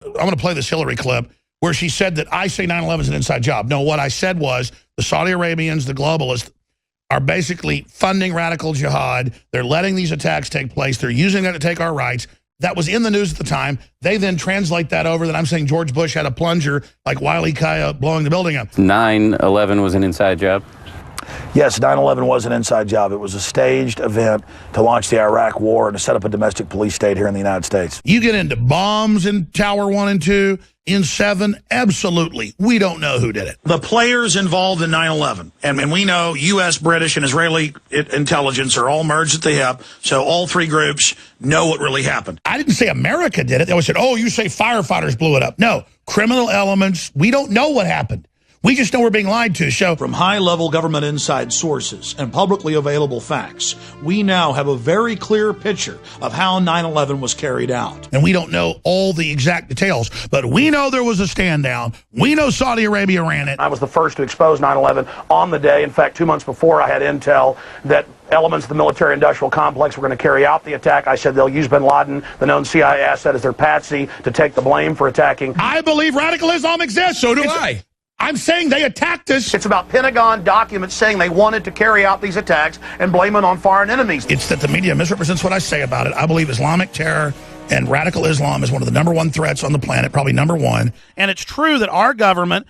I'm going to play this Hillary clip where she said that I say 9/11 is an inside job. No, what I said was the Saudi Arabians, the globalists, are basically funding radical jihad. They're letting these attacks take place. They're using that to take our rights. That was in the news at the time. They then translate that over that I'm saying George Bush had a plunger like Wile E. Coyote blowing the building up. 9/11 was an inside job? Yes, 9/11 was an inside job. It was a staged event to launch the Iraq War and to set up a domestic police state here in the United States. You get into bombs in Tower 1 and 2, in 7, absolutely. We don't know who did it. The players involved in 9/11, and we know U.S., British, and Israeli intelligence are all merged at the hip, so all three groups know what really happened. I didn't say America did it. They always said, oh, you say firefighters blew it up. No, criminal elements. We don't know what happened. We just know we're being lied to. So, from high-level government inside sources and publicly available facts, we now have a very clear picture of how 9/11 was carried out. And we don't know all the exact details, but we know there was a stand-down. We know Saudi Arabia ran it. I was the first to expose 9/11 on the day. In fact, 2 months before, I had intel that elements of the military-industrial complex were going to carry out the attack. I said they'll use bin Laden, the known CIA asset, as their patsy to take the blame for attacking. I believe radical Islam exists. So do I. I'm saying they attacked us. It's about Pentagon documents saying they wanted to carry out these attacks and blame it on foreign enemies. It's that the media misrepresents what I say about it. I believe Islamic terror and radical Islam is one of the #1 threats on the planet, probably #1. And it's true that our government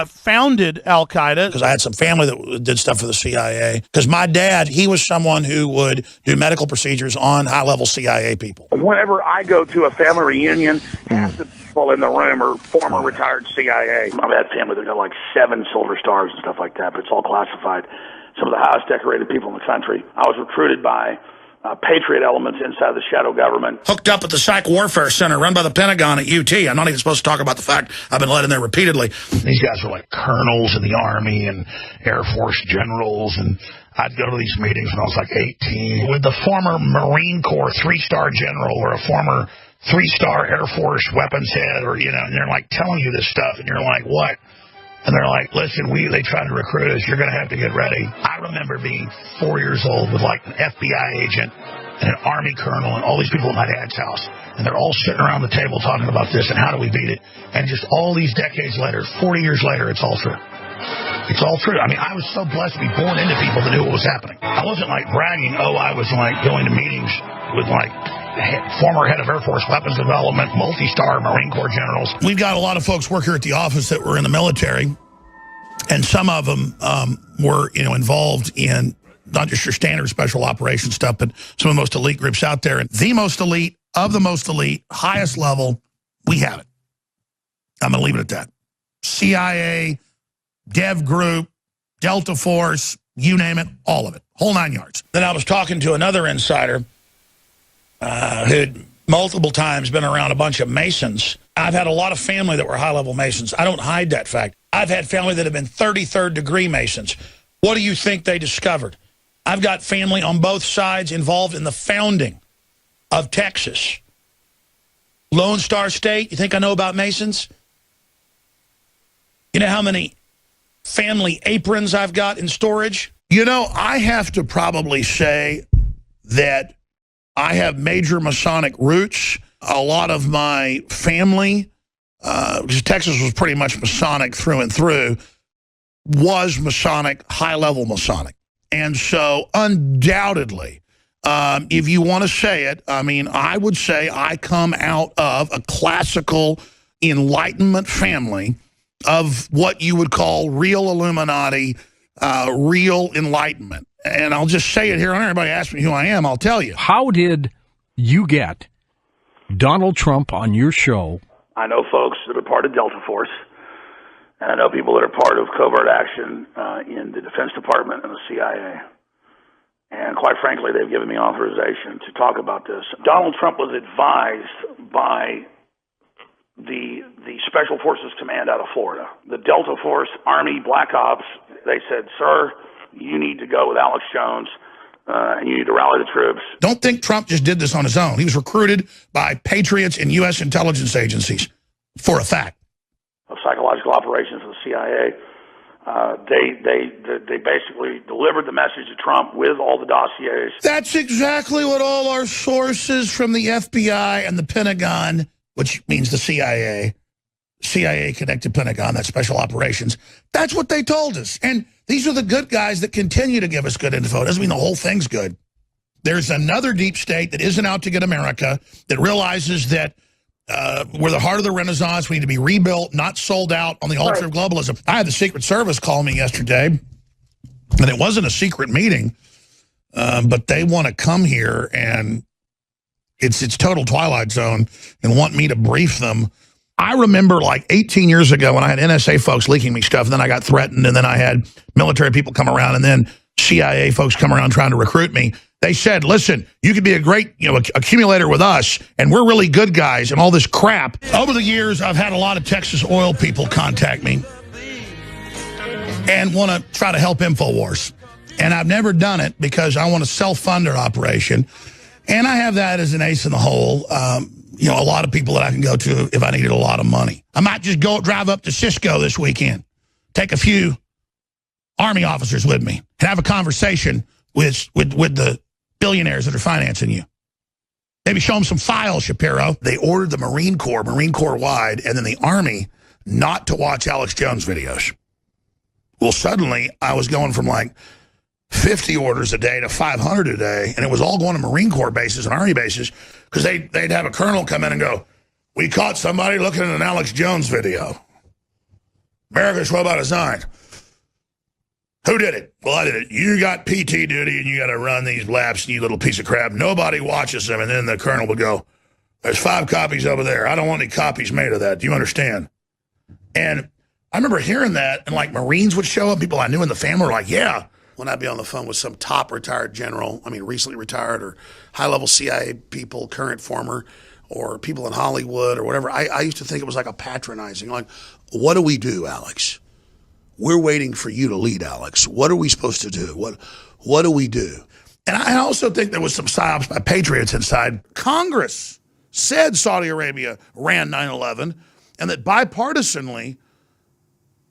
founded Al-Qaeda. Because I had some family that did stuff for the CIA. Because my dad, he was someone who would do medical procedures on high-level CIA people. Whenever I go to a family reunion, half the people in the room are former retired CIA. I've had family that got like 7 Silver Stars and stuff like that, but it's all classified. Some of the highest decorated people in the country. I was recruited by patriot elements inside the shadow government. Hooked up at the Psych Warfare Center run by the Pentagon at UT. I'm not even supposed to talk about the fact I've been let in there repeatedly. These guys were like colonels in the Army and Air Force generals, and I'd go to these meetings when I was like 18 with the former Marine Corps 3-star general or a former 3-star Air Force weapons head, or, you know, and they're like telling you this stuff, and you're like, what? And they're like, listen, they tried to recruit us. You're going to have to get ready. I remember being 4 years old with like an FBI agent and an Army colonel and all these people at my dad's house. And they're all sitting around the table talking about this and how do we beat it. And just all these decades later, 40 years later, it's all true. It's all true. I mean, I was so blessed to be born into people that knew what was happening. I wasn't like bragging, I was like going to meetings with like former head of Air Force weapons development, multi-star Marine Corps generals. We've got a lot of folks work here at the office that were in the military, and some of them were, involved in not just your standard special operations stuff, but some of the most elite groups out there. And the most elite of the most elite, highest level, we have it. I'm going to leave it at that. CIA, Dev Group, Delta Force, you name it, all of it, whole 9 yards. Then I was talking to another insider who'd multiple times been around a bunch of Masons. I've had a lot of family that were high-level Masons. I don't hide that fact. I've had family that have been 33rd degree Masons. What do you think they discovered? I've got family on both sides involved in the founding of Texas. Lone Star State, you think I know about Masons? You know how many family aprons I've got in storage? I have to probably say that I have major Masonic roots. A lot of my family, because Texas was pretty much Masonic through and through, was Masonic, high-level Masonic. And so undoubtedly, if you want to say it, I would say I come out of a classical Enlightenment family of what you would call real Illuminati, real Enlightenment. And I'll just say it here. When everybody asks me who I am, I'll tell you. How did you get Donald Trump on your show? I know folks that are part of Delta Force, and I know people that are part of covert action in the Defense Department and the CIA. And quite frankly, they've given me authorization to talk about this. Donald Trump was advised by the Special Forces Command out of Florida. The Delta Force, Army, Black Ops, they said, sir, you need to go with Alex Jones, and you need to rally the troops. Don't think Trump just did this on his own. He was recruited by patriots and U.S. intelligence agencies, for a fact. Of psychological operations of the CIA. They basically delivered the message to Trump with all the dossiers. That's exactly what all our sources from the FBI and the Pentagon which means the CIA, CIA connected Pentagon, that's special operations. That's what they told us. And these are the good guys that continue to give us good info. It doesn't mean the whole thing's good. There's another deep state that isn't out to get America, that realizes that we're the heart of the Renaissance. We need to be rebuilt, not sold out on the altar of globalism. I had the Secret Service call me yesterday, and it wasn't a secret meeting, but they want to come here, and it's total Twilight Zone, and want me to brief them. I remember like 18 years ago when I had NSA folks leaking me stuff, and then I got threatened, and then I had military people come around, and then CIA folks come around trying to recruit me. They said, listen, you could be a great accumulator with us, and we're really good guys, and all this crap. Over the years, I've had a lot of Texas oil people contact me and want to try to help InfoWars. And I've never done it because I want to self-fund their operation. And I have that as an ace in the hole. A lot of people that I can go to if I needed a lot of money. I might just drive up to Cisco this weekend, take a few Army officers with me, and have a conversation with the billionaires that are financing you. Maybe show them some files, Shapiro. They ordered the Marine Corps wide, and then the Army not to watch Alex Jones videos. Well, suddenly I was going from like 50 orders a day to 500 a day, and it was all going to Marine Corps bases and Army bases, because they'd have a colonel come in and go, we caught somebody looking at an Alex Jones video. America's well by design. Who did it? Well, I did it. You got PT duty, and you got to run these laps, you little piece of crap. Nobody watches them, and then the colonel would go, there's 5 copies over there. I don't want any copies made of that. Do you understand? And I remember hearing that, and like Marines would show up. People I knew in the family were like, yeah. When I'd be on the phone with some top retired general, recently retired, or high-level CIA people, current, former, or people in Hollywood or whatever, I used to think it was like a patronizing, like, what do we do, Alex? We're waiting for you to lead, Alex. What are we supposed to do? What do we do? And I also think there was some psyops by patriots inside. Congress said Saudi Arabia ran 9/11, and that bipartisanly,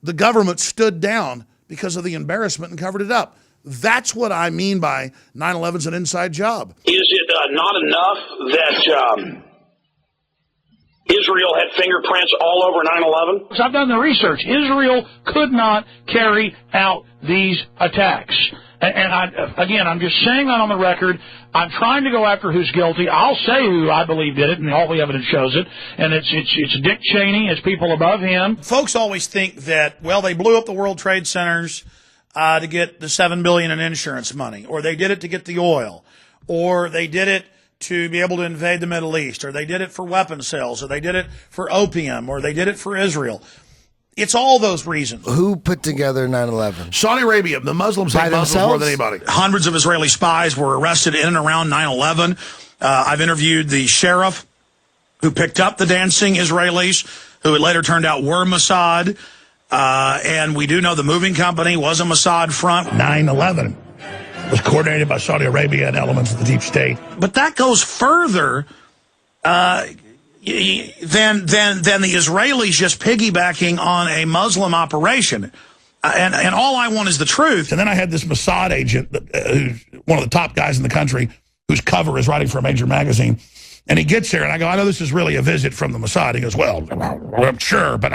the government stood down because of the embarrassment and covered it up. That's what I mean by 9/11's an inside job. Is it not enough that Israel had fingerprints all over 9/11? I've done the research. Israel could not carry out these attacks. And I'm just saying that on the record. I'm trying to go after who's guilty. I'll say who I believe did it, and all the evidence shows it. And it's Dick Cheney, it's people above him. Folks always think that, well, they blew up the World Trade Centers to get the $7 billion in insurance money, or they did it to get the oil, or they did it to be able to invade the Middle East, or they did it for weapon sales, or they did it for opium, or they did it for Israel. It's all those reasons. Who put together 9/11? Saudi Arabia. The Muslims hate Muslims more than anybody. Hundreds of Israeli spies were arrested in and around 9/11. I've interviewed the sheriff who picked up the dancing Israelis, who it later turned out were Mossad. And we do know the moving company was a Mossad front. 9/11 was coordinated by Saudi Arabia and elements of the deep state. But that goes further than the Israelis just piggybacking on a Muslim operation. And all I want is the truth. And then I had this Mossad agent, who's one of the top guys in the country, whose cover is writing for a major magazine. And he gets there, and I go, I know this is really a visit from the Mossad. He goes, well, I'm sure, but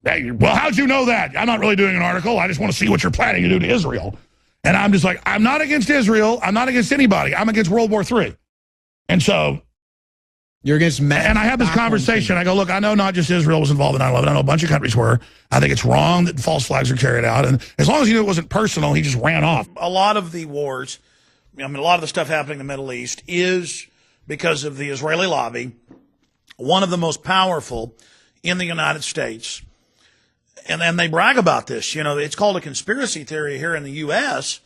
well, how'd you know that? I'm not really doing an article. I just want to see what you're planning to do to Israel. And I'm just like, I'm not against Israel. I'm not against anybody. I'm against World War III. And so... You're against and I have this conversation. I go, look, I know not just Israel was involved in 9/11. I know a bunch of countries were. I think it's wrong that false flags are carried out. And as long as he knew it wasn't personal, he just ran off. A lot of the wars, a lot of the stuff happening in the Middle East is because of the Israeli lobby, one of the most powerful in the United States. And they brag about this. It's called a conspiracy theory here in the U.S.,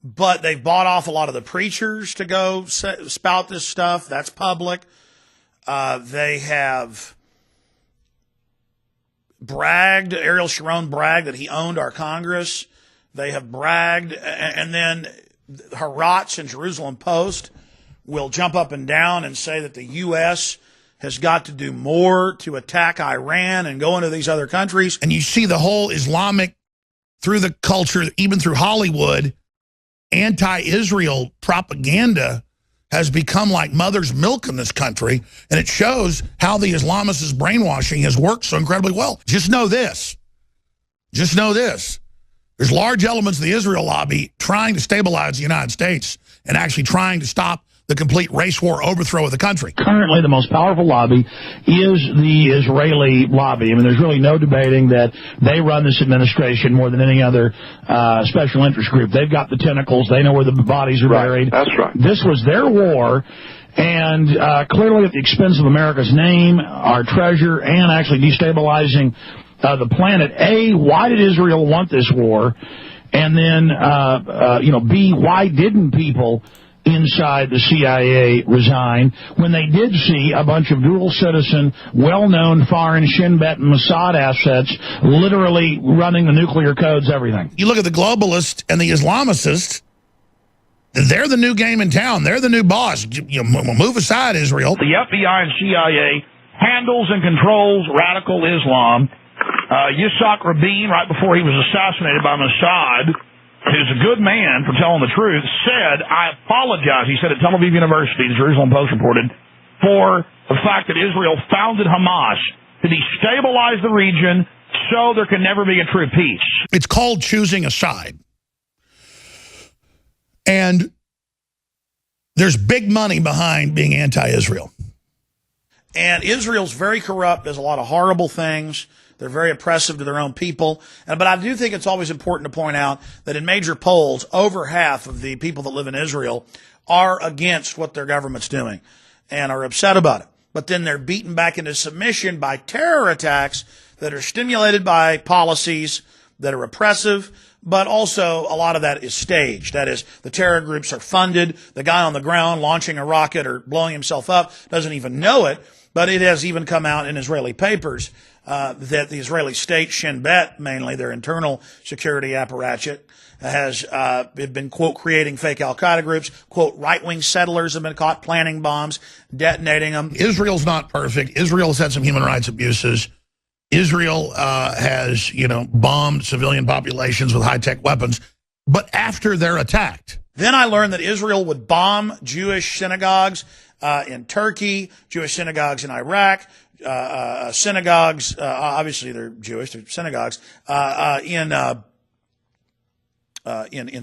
but they've bought off a lot of the preachers to go spout this stuff. That's public. They have bragged, Ariel Sharon bragged that he owned our Congress. They have bragged, and then Haaretz and Jerusalem Post will jump up and down and say that the U.S. has got to do more to attack Iran and go into these other countries. And you see the whole Islamic, through the culture, even through Hollywood, anti-Israel propaganda has become like mother's milk in this country, and it shows how the Islamists' brainwashing has worked so incredibly well. Just know this. Just know this. There's large elements of the Israel lobby trying to stabilize the United States and actually trying to stop the complete race war overthrow of the country. Currently, the most powerful lobby is the Israeli lobby. I mean, there's really no debating that they run this administration more than any other special interest group. They've got the tentacles. They know where the bodies are buried. That's right. This was their war, and clearly at the expense of America's name, our treasure, and actually destabilizing the planet. A, why did Israel want this war? And then, B, why didn't people inside the CIA resign when they did see a bunch of dual citizen, well-known foreign Shin Bet and Mossad assets literally running the nuclear codes, everything? You look at the globalists and the Islamicists, they're the new game in town. They're the new boss. Move aside, Israel. The FBI and CIA handles and controls radical Islam. Yitzhak Rabin, right before he was assassinated by Mossad, who's a good man for telling the truth, said, I apologize, he said at Tel Aviv University, the Jerusalem Post reported, for the fact that Israel founded Hamas to destabilize the region so there can never be a true peace. It's called choosing a side. And there's big money behind being anti-Israel. And Israel's very corrupt, does a lot of horrible things. They're very oppressive to their own people. But I do think it's always important to point out that in major polls, over half of the people that live in Israel are against what their government's doing and are upset about it. But then they're beaten back into submission by terror attacks that are stimulated by policies that are oppressive, but also a lot of that is staged. That is, the terror groups are funded. The guy on the ground launching a rocket or blowing himself up doesn't even know it, but it has even come out in Israeli papers that the Israeli state, Shin Bet, mainly their internal security apparatchik, has been, quote, creating fake al-Qaeda groups. Quote, right-wing settlers have been caught planting bombs, detonating them. Israel's not perfect. Israel's had some human rights abuses. Israel has, bombed civilian populations with high-tech weapons. But after they're attacked. Then I learned that Israel would bomb Jewish synagogues in Turkey, Jewish synagogues in Iraq, synagogues, obviously they're Jewish, they're synagogues, in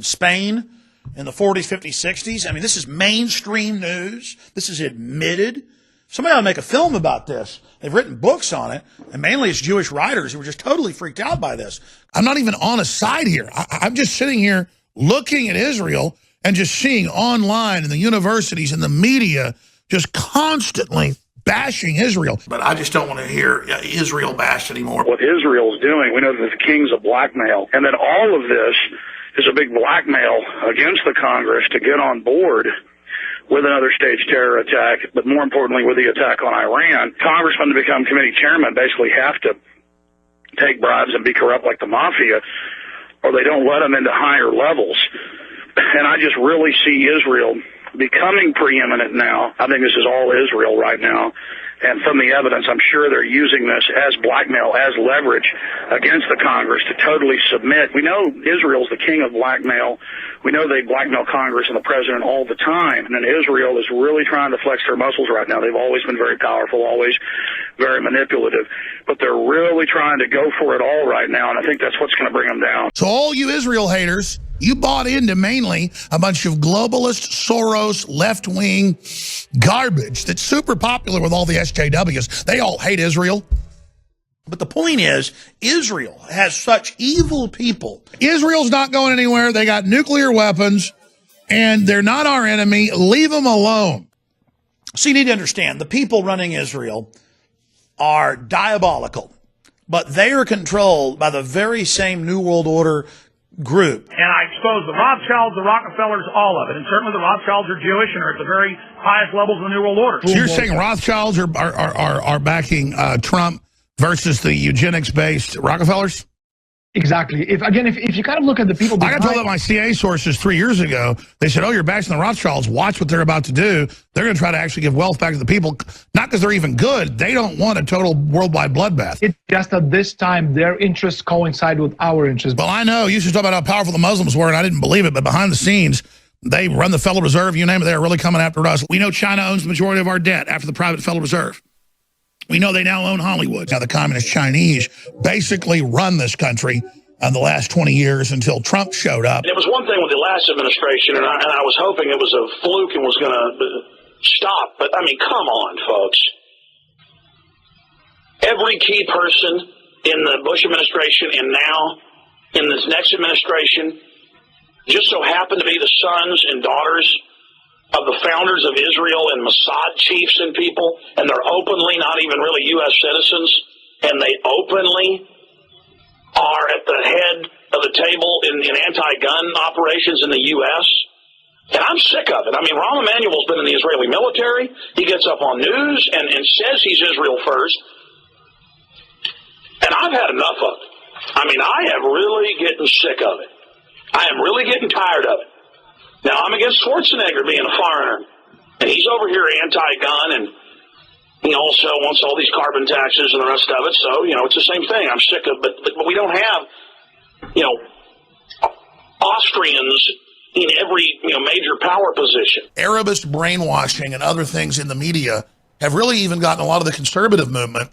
Spain in the 40s, 50s, 60s. I mean, this is mainstream news. This is admitted. Somebody ought to make a film about this. They've written books on it, and mainly it's Jewish writers who were just totally freaked out by this. I'm not even on a side here. I'm just sitting here looking at Israel and just seeing online in the universities and the media just constantly bashing Israel. But I just don't want to hear Israel bashed anymore. What Israel's doing, we know that the king's a blackmail, and that all of this is a big blackmail against the Congress to get on board with another staged terror attack, but more importantly with the attack on Iran. Congressmen to become committee chairman basically have to take bribes and be corrupt like the mafia, or they don't let them into higher levels. And I just really see Israel becoming preeminent now. I think this is all Israel right now. And from the evidence, I'm sure they're using this as blackmail, as leverage against the Congress to totally submit. We know Israel's the king of blackmail. We know they blackmail Congress and the president all the time. And then Israel is really trying to flex their muscles right now. They've always been very powerful, always very manipulative. But they're really trying to go for it all right now, and I think that's what's going to bring them down. So all you Israel haters, you bought into mainly a bunch of globalist, Soros, left-wing garbage that's super popular with all the SJWs. They all hate Israel. But the point is, Israel has such evil people. Israel's not going anywhere. They got nuclear weapons, and they're not our enemy. Leave them alone. So you need to understand, the people running Israel are diabolical, but they are controlled by the very same New World Order group. And I expose the Rothschilds, the Rockefellers, all of it. And certainly the Rothschilds are Jewish and are at the very highest levels of the New World Order. So you're saying Rothschilds are backing Trump versus the eugenics-based Rockefellers? Exactly. If you kind of look at the people behind... I got told that by CIA sources 3 years ago. They said, oh, you're bashing the Rothschilds. Watch what they're about to do. They're going to try to actually give wealth back to the people. Not because they're even good. They don't want a total worldwide bloodbath. It's just at this time, their interests coincide with our interests. Well, I know. You used to talk about how powerful the Muslims were, and I didn't believe it. But behind the scenes, They run the Federal Reserve, you name it, they're really coming after us. We know China owns the majority of our debt after the private Federal Reserve. We know they now own Hollywood. Now the communist Chinese basically run this country in the last 20 years until Trump showed up. It was one thing with the last administration, and I was hoping it was a fluke and was going to stop. But, I mean, come on, folks. Every key person in the Bush administration and now in this next administration just so happen to be the sons and daughters of the founders of Israel and Mossad chiefs and people, and they're openly not even really U.S. citizens, and they openly are at the head of the table in anti-gun operations in the U.S., and I'm sick of it. I mean, Rahm Emanuel's been in the Israeli military. He gets up on news and says he's Israel first, and I've had enough of it. I mean, I am really getting sick of it. I am really getting tired of it. Now, I'm against Schwarzenegger being a foreigner, and he's over here anti-gun, and he also wants all these carbon taxes and the rest of it, so, you know, it's the same thing. I'm sick of it, but we don't have, you know, Austrians in every, you know, major power position. Arabist brainwashing and other things in the media have really even gotten a lot of the conservative movement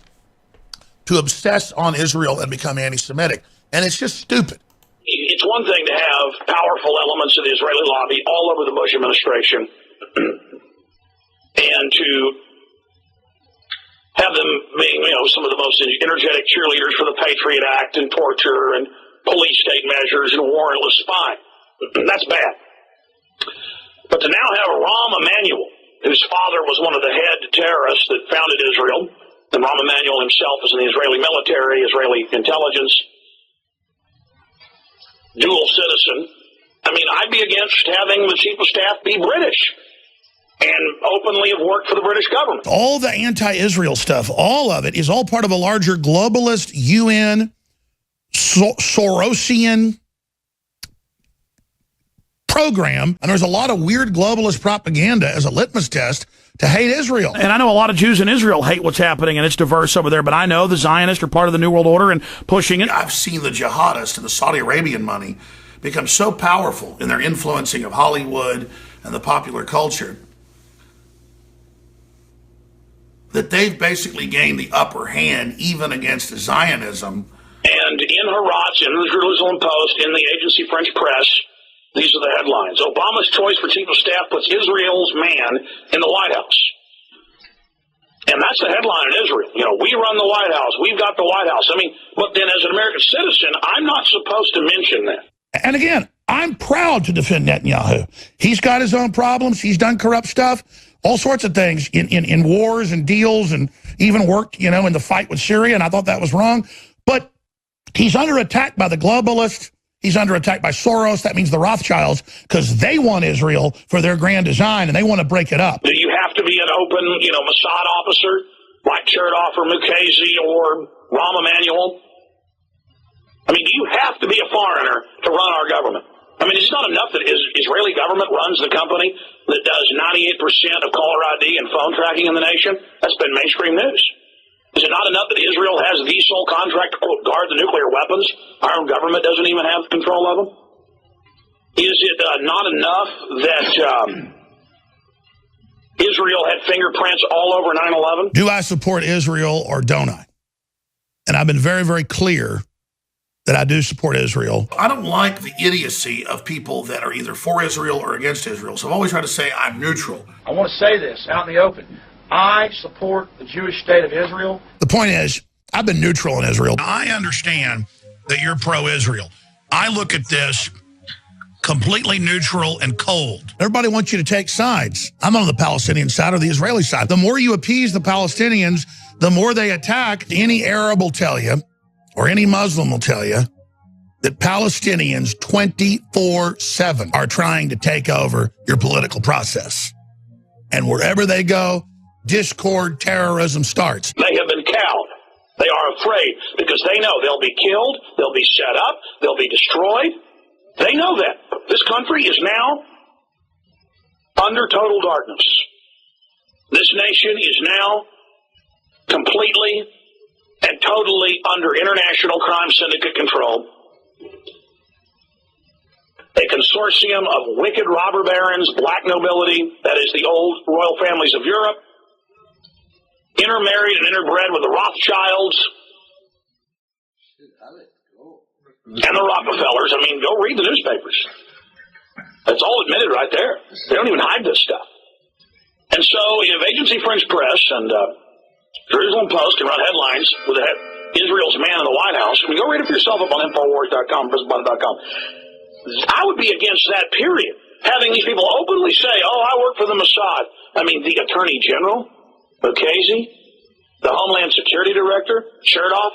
to obsess on Israel and become anti-Semitic, and it's just stupid. It's one thing to have powerful elements of the Israeli lobby all over the Bush administration and to have them being, you know, some of the most energetic cheerleaders for the Patriot Act and torture and police state measures and warrantless spying. That's bad. But to now have Rahm Emanuel, whose father was one of the head terrorists that founded Israel, and Rahm Emanuel himself is in the Israeli military, Israeli intelligence, dual citizen. I mean, I'd be against having the chief of staff be British and openly have worked for the British government. All the anti-Israel stuff, all of it is all part of a larger globalist UN, Sorosian program. And there's a lot of weird globalist propaganda as a litmus test to hate Israel. And I know a lot of Jews in Israel hate what's happening, and it's diverse over there, but I know the Zionists are part of the New World Order and pushing it. I've seen the jihadists and the Saudi Arabian money become so powerful in their influencing of Hollywood and the popular culture that they've basically gained the upper hand even against Zionism. And in Haaretz, in the Jerusalem Post, in the agency French press, these are the headlines. Obama's choice for chief of staff puts Israel's man in the White House. And that's the headline in Israel. You know, we run the White House. We've got the White House. I mean, but then as an American citizen, I'm not supposed to mention that. And again, I'm proud to defend Netanyahu. He's got his own problems. He's done corrupt stuff, all sorts of things in wars and deals, and even worked, you know, in the fight with Syria, and I thought that was wrong. But he's under attack by the globalists. He's under attack by Soros. That means the Rothschilds, because they want Israel for their grand design, and they want to break it up. Do you have to be an open, you know, Mossad officer like Chertoff or Mukasey or Rahm Emanuel? I mean, do you have to be a foreigner to run our government? I mean, it's not enough that Israeli government runs the company that does 98% of caller ID and phone tracking in the nation. That's been mainstream news. Is it not enough that Israel has the sole contract to, quote, guard the nuclear weapons? Our own government doesn't even have control of them? Is it not enough that Israel had fingerprints all over 9/11? Do I support Israel or don't I? And I've been very, very clear that I do support Israel. I don't like the idiocy of people that are either for Israel or against Israel. So I've always tried to say I'm neutral. I want to say this out in the open. I support the Jewish state of Israel. The point is, I've been neutral in Israel. I understand that you're pro-Israel. I look at this completely neutral and cold. Everybody wants you to take sides. I'm on the Palestinian side or the Israeli side. The more you appease the Palestinians, the more they attack. Any Arab will tell you, or any Muslim will tell you, that Palestinians 24/7 are trying to take over your political process. And wherever they go, discord, terrorism starts. They have been cowed. They are afraid because they know they'll be killed, they'll be set up, they'll be destroyed. They know that. This country is now under total darkness. This nation is now completely and totally under international crime syndicate control. A consortium of wicked robber barons, black nobility, that is the old royal families of Europe, intermarried and interbred with the Rothschilds and the Rockefellers. I mean, go read the newspapers. That's all admitted right there. They don't even hide this stuff. And so you have Agency French Press and Jerusalem Post can run headlines with Israel's man in the White House. I mean, go read it for yourself up on Infowars.com, PrisonBottom.com. I would be against that, period. Having these people openly say, oh, I work for the Mossad. I mean, the Attorney General, Mukasey, the Homeland Security Director, Chertoff,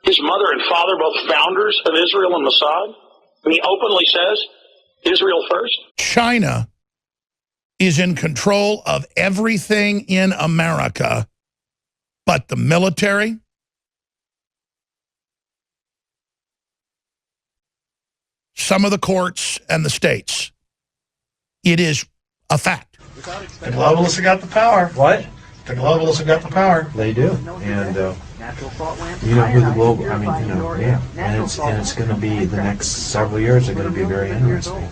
his mother and father, both founders of Israel and Mossad. And he openly says, Israel first. China is in control of everything in America but the military, some of the courts, and the states. It is a fact. The globalists have got the power. What? The globalists have got the power. They do. And you know who the global, I mean, you know, yeah. And it's going to be, the next several years are going to be very interesting.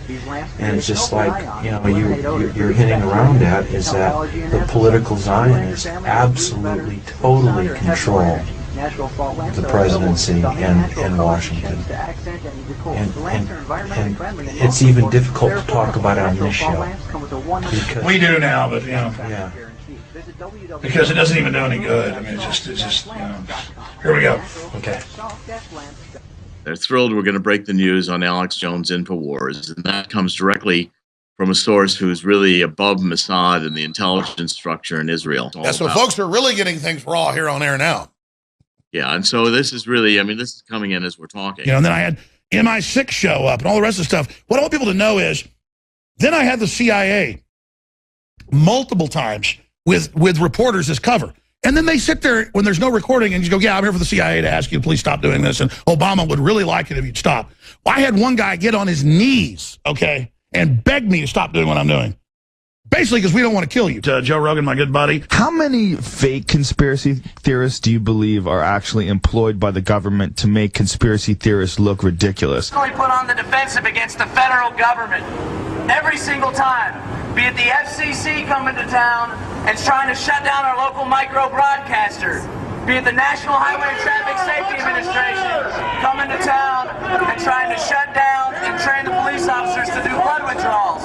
And it's just like, you know, you're hitting around at is that the political Zionists absolutely, totally control the presidency in Washington. And it's even difficult to talk about it on this show. Because, we do now, but, you know. Yeah. Because it doesn't even do any good. I mean, it's just you know. Here we go. Okay. They're thrilled we're going to break the news on Alex Jones Infowars, and that comes directly from a source who's really above Mossad and the intelligence structure in Israel. Yeah, so folks are really getting things raw here on air now. Yeah, and so this is really, I mean, this is coming in as we're talking. You know, and then I had MI6 show up and all the rest of the stuff. What I want people to know is, then I had the CIA multiple times with reporters as cover. And then they sit there when there's no recording and you go, yeah, I'm here for the CIA to ask you to please stop doing this. And Obama would really like it if you'd stop. Well, I had one guy get on his knees, okay, and beg me to stop doing what I'm doing. Basically, because we don't want to kill you. Joe Rogan, my good buddy. How many fake conspiracy theorists do you believe are actually employed by the government to make conspiracy theorists look ridiculous? We put on the defensive against the federal government every single time. Be it the FCC coming to town and trying to shut down our local micro broadcaster. Be it the National Highway and Traffic Safety Administration coming to town and trying to shut down and train the police officers to do blood withdrawals.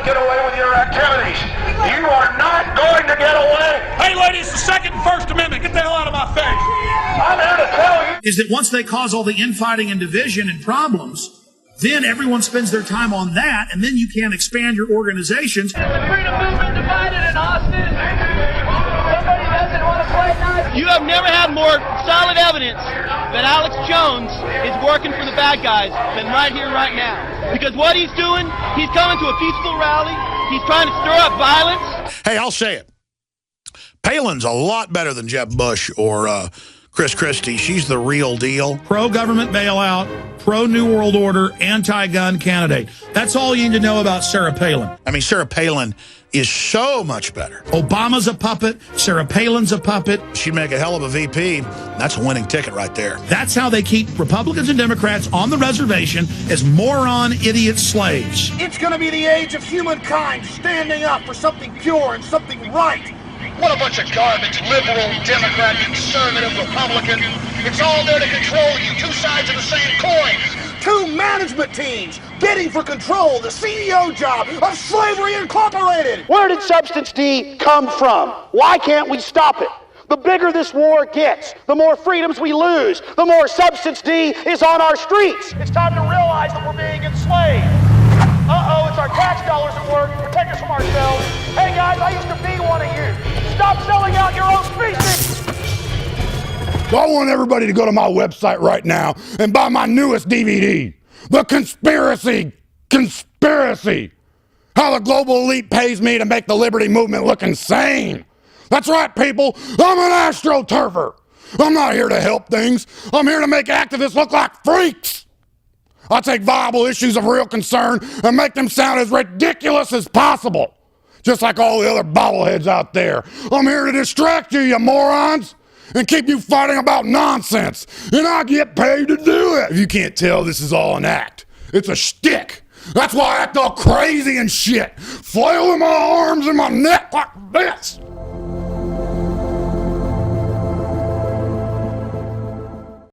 Get away with your activities. You are not going to get away. Hey, ladies, the Second and First Amendment. Get the hell out of my face. I'm here to tell you. Is that once they cause all the infighting and division and problems, then everyone spends their time on that, and then you can expand your organizations. The freedom movement divided in Austin. Somebody doesn't want to play nice. You have never had more solid evidence that Alex Jones is working for the bad guys than right here, right now. Because what he's doing, he's coming to a peaceful rally. He's trying to stir up violence. Hey, I'll say it. Palin's a lot better than Jeb Bush or Chris Christie. She's the real deal. Pro-government bailout, pro-New World Order, anti-gun candidate. That's all you need to know about Sarah Palin. I mean, Sarah Palin is so much better. Obama's a puppet. Sarah Palin's a puppet. She'd make a hell of a VP. That's a winning ticket right there. That's how they keep Republicans and Democrats on the reservation as moron, idiot slaves. It's going to be the age of humankind standing up for something pure and something right. What a bunch of garbage, liberal, Democrat, conservative, Republican. It's all there to control you, two sides of the same coin. Two management teams bidding for control, the CEO job of Slavery Incorporated. Where did Substance D come from? Why can't we stop it? The bigger this war gets, the more freedoms we lose, the more Substance D is on our streets. It's time to realize that we're being enslaved. Uh-oh, it's our tax dollars at work to protect us from ourselves. Hey guys, I used to be one of you. Stop selling out your own species. So I want everybody to go to my website right now and buy my newest DVD, The Conspiracy. How the global elite pays me to make the liberty movement look insane. That's right, people. I'm an astroturfer. I'm not here to help things. I'm here to make activists look like freaks. I take viable issues of real concern and make them sound as ridiculous as possible. just like all the other bobbleheads out there. I'm here to distract you, you morons, and keep you fighting about nonsense. And I get paid to do it. If you can't tell, this is all an act. It's a shtick. That's why I act all crazy and shit. Flailing my arms and my neck like this.